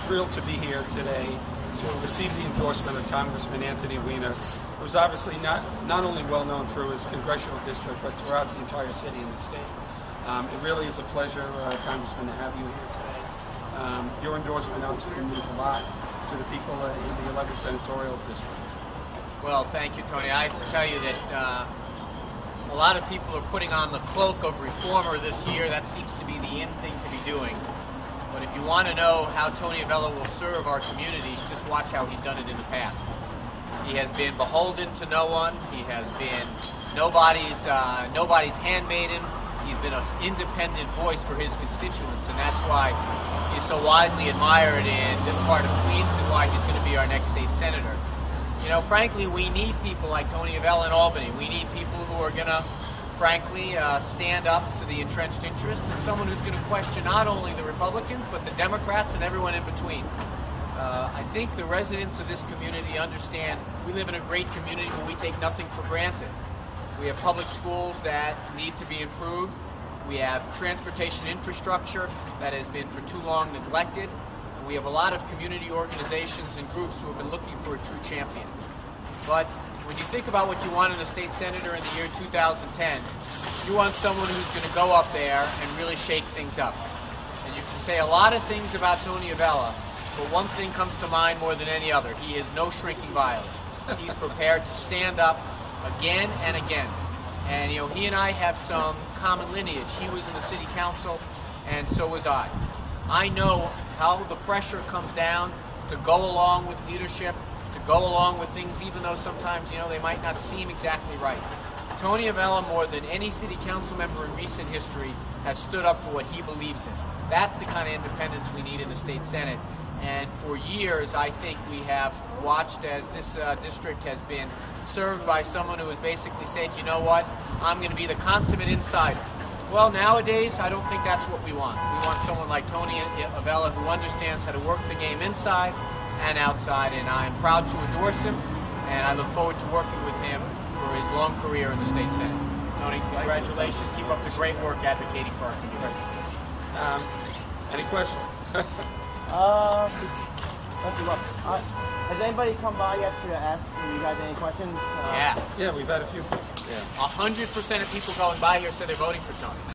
thrilled to be here today to receive the endorsement of Congressman Anthony Weiner, who's obviously not only well known through his congressional district, but throughout the entire city and the state. It really is a pleasure, Congressman, to have you here today. Your endorsement obviously means a lot to the people in the 11th Senatorial District. Well, thank you, Tony. I have to tell you that a lot of people are putting on the cloak of reformer this year. That seems to be the in thing to be doing. But if you want to know how Tony Avella will serve our communities, just watch how he's done it in the past. He has been beholden to no one. He has been nobody's handmaiden. He's been an independent voice for his constituents, and that's why he's so widely admired in this part of Queens and why he's going to be our next state senator. You know, frankly, we need people like Tony Avella in Albany. We need people who are going to, frankly, stand up to the entrenched interests, and someone who's going to question not only the Republicans, but the Democrats and everyone in between. I think the residents of this community understand we live in a great community where we take nothing for granted. We have public schools that need to be improved. We have transportation infrastructure that has been for too long neglected. And we have a lot of community organizations and groups who have been looking for a true champion. But when you think about what you want in a state senator in the year 2010, you want someone who's going to go up there and really shake things up. And you can say a lot of things about Tony Avella, but one thing comes to mind more than any other. He is no shrinking violet. He's prepared to stand up again and again. And, you know, he and I have some common lineage. He was in the city council, and so was I. I know how the pressure comes down to go along with leadership, to go along with things even though sometimes, you know, they might not seem exactly right. Tony Avella, more than any city council member in recent history, has stood up for what he believes in. That's the kind of independence we need in the state senate. And for years, I think we have watched as this district has been served by someone who has basically said, you know what, I'm going to be the consummate insider. Well, nowadays, I don't think that's what we want. We want someone like Tony Avella who understands how to work the game inside and outside, and I am proud to endorse him, and I look forward to working with him for his long career in the state senate. Tony, congratulations. Keep up the great work advocating for our community. Any questions? Let's look. Has anybody come by yet to ask you guys any questions? Yeah. Yeah, we've had a few people. Yeah. 100% of people going by here said they're voting for Tony.